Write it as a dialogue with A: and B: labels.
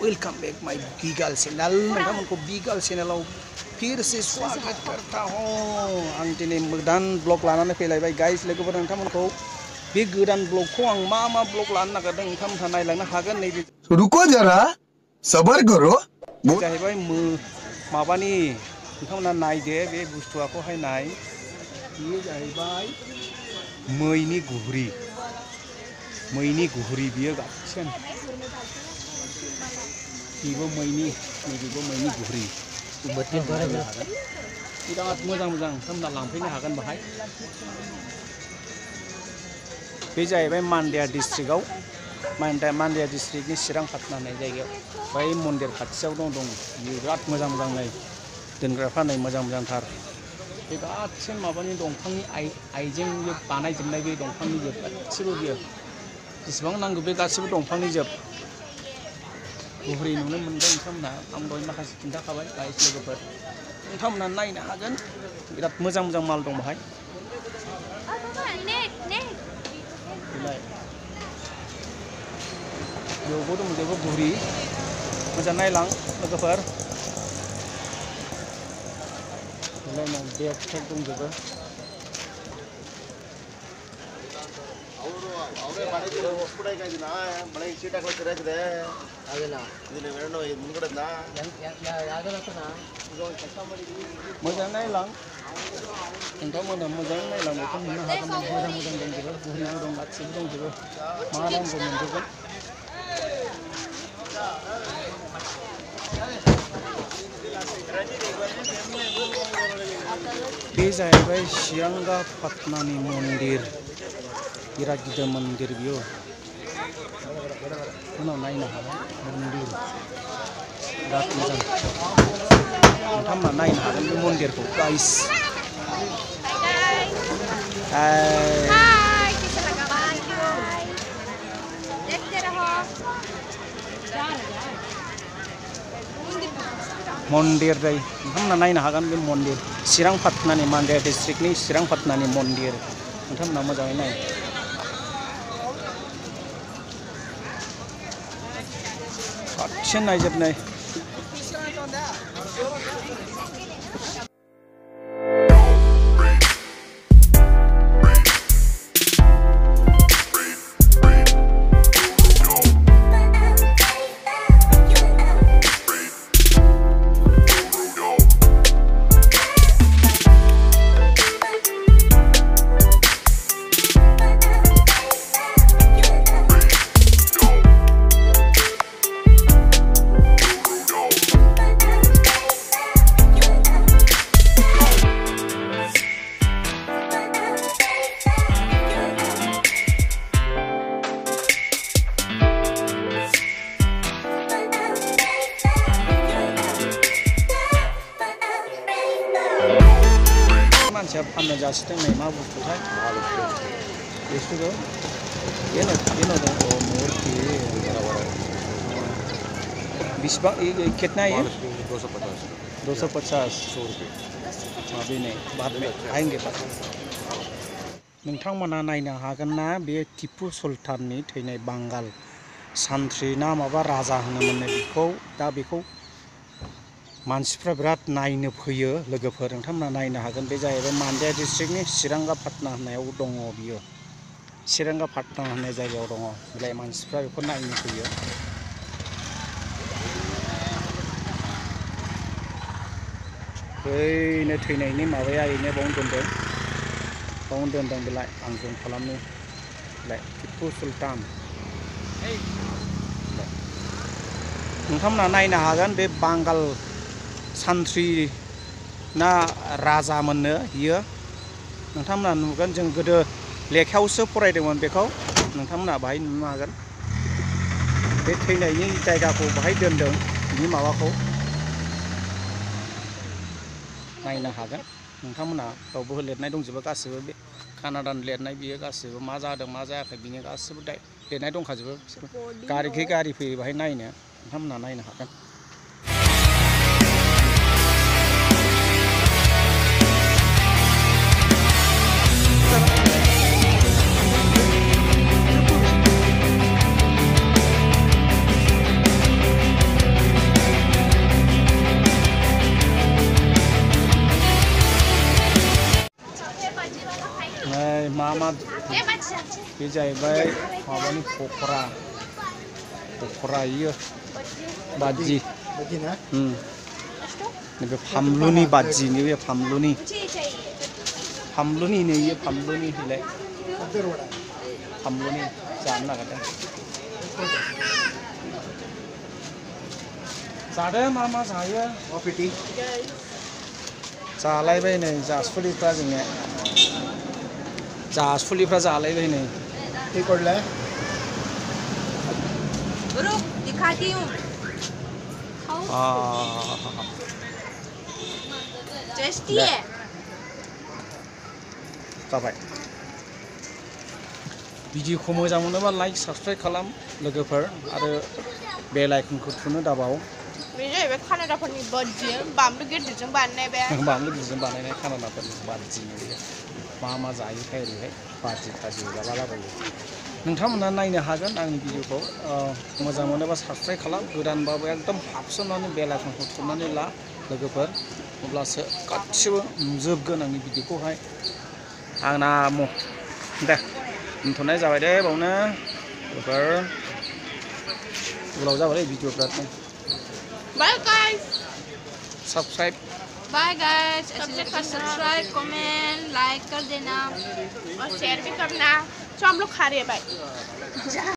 A: welcome back माय beagle channel नोंथांमोनखौ beagle चैनलाव फिर से स्वागत करता हूं आं दिनै गोदान ब्लग लानानै फैलायबाय गाइस लोगोफोर नोंथांमोनखौ बे गोदान ब्लगखौ आं मा ब्लग लानो नागिरदों नोंथांमोनहा नायलांनो हागोन नैबे
B: रुको जरा सबर करो
A: जाहैबाय माबानि नोंथांमोनहा नायदो बे बुस्थुआखौहाय नाय बेयो जाहैबाय मैनि गुहरी बियो गासिन बेबो मैनि गुहरी बिराद मोजां नोंथांमोना लांफैनो हागोन बाहाय बे जाहैबाय मानदेया डिस्ट्रिक्टनि चिरांपाटना होननाय जायगायाव बै मन्दिर खाथियाव दं बियो बिराद मोजां नै दोनग्राफ्रा नै मोजांथार बे गासिन माबानि दंफांनि आइजें बानायजोबनाय बे दंफांनि जोब गासिबो बियो जेसेबां नांगौ बे गासिबो दंफांनि जोब गुहरी नुनो मोनदों नोंथांमोना आं दहाय माखासे खिन्थाखाबाय गाइस लोगोफोर नोंथांमोना नायनो हागोन बिराद मोजां माल दं बाहाय बेयावबो दंजोबो गुहरी मोजां नायलां लोगोफोर बेग टेग दंजोबो मोजां नायलां नोंथांमोना मोजां नायलां बेखौ नुनो हागोन मोजां दंजोबो गुहरीबो दं गासिबो दंजोबो मा नांगौ मोनजोबगोन बे जाहैबाय चिरांपाटनानि मन्दिर बिराद गिदिर मन्दिर बियो उनाव नायनो हागोन मन्दिर बिराद मोजां नोंथांमोना नायनो हागोन बे मन्दिरखौ गाइस मन्दिर दै नोंथांमोना नायनो हागोन बे मन्दिर चिरांपाटनानि मानदेया डिस्ट्रिक्टनि चिरांपाटनानि मन्दिर नोंथांमोना मोजाङै नाय गासिन नायजोबनाय मानसिया फाननो जासिदों नै मा बुस्थुथाय बुस्थुखौ बेसेबां कितना है 250 अभी नहीं बाद में आएंगे नोंथांमोना नायनो हागोन ना बे टिपु सुल्ताननि थैनाय बांगाल सान्थ्रि ना माबा राजा होनोमोन दा बेखौ मानसिफ्रा बिराद नायनो फैयो लोगोफोर नोंथांमोना नायनो हागोन बे जाहैबाय मानदेया डिस्ट्रिक्टनि चिरांपाटना होननायाव दङ बियो चिरांपाटना होननाय जायगायाव दङ बेलाय मानसिफ्रा बेखौ नायनो फैयो बैनो थैनायनि माबाया ओरैनो बावनो दोनदों बेलाय आं जों खालामनो बेलाय टिपु सुल्तान नोंथांमोना नायनो हागोन बे बांगाल सान्थ्रि ना राजामोननो बियो नोंथांमोना नुगोन जों गोदो लेखायावसो फरायदोंमोन बेखौ नोंथांमोना बाहाय नुनो हागोन बे थैनायनि जायगाखौ बाहाय दोनदों बिनि माबाखौ नायनो हागोन नोंथांमोना रावबो लिरनाय दंजोबो गासिबो बे कानाडानि लिरनाय बियो गासिबो मा जादों मा जायाखै बिनि गासिबो लिरनाय दंखाजोबो गारि फैयो बाहाय नायनो नोंथांमोना नायनो हागोन बे जाहैबाय माबानि पकरा इयो बाजि नैबे फामलुनि बाजि नैबे फामलुनि नैयो फामलुनि हिलाय फामलुनि जानो नागिरदों जादो मा जायो जालायबाय नै जासुलिफ्रा जोंने जासुलिफ्रा जालायबाय नै
C: रुक दिखाती हूँ टेस्टी है
A: जाबाय भिडिअखौ मोजां मोनोबा लाइक साबस्क्राइब खालाम लोगोफोर आरो बेल आइकनखौ थुनो दाबाव
C: बे जाहैबाय कानाडाफोरनि बाजि बानलु गिदिरजों बानायनाय बे
A: बानलु गिदिरजों बानायनाय कानाडाफोरनि बाजि मा जायोथाय ओरैहाय बाजि जालाबायो नोंथांमोना नायनो हागोन आंनि भिडिअखौ मोजां मोनोबा साबस्क्राइब खालाम गोदानबाबो एकदम हाबसननानै बेल आइकनखौ थुनानै ला लोगोफोर अब्लासो गासिबो नुजोबगोन आंनि भिडिअखौहाय आंना दे दोनथ'नाय जाबाय दे बावनो लोगोफोर गोलाव जाबाय भिडिअफ्रा
C: बाय गाइस
A: सब्सक्राइब
C: बाय गाइस ऐसे कर सब्सक्राइब कमेंट लाइक कर देना और शेयर भी करना तो हम लोग खा रहे हैं भाई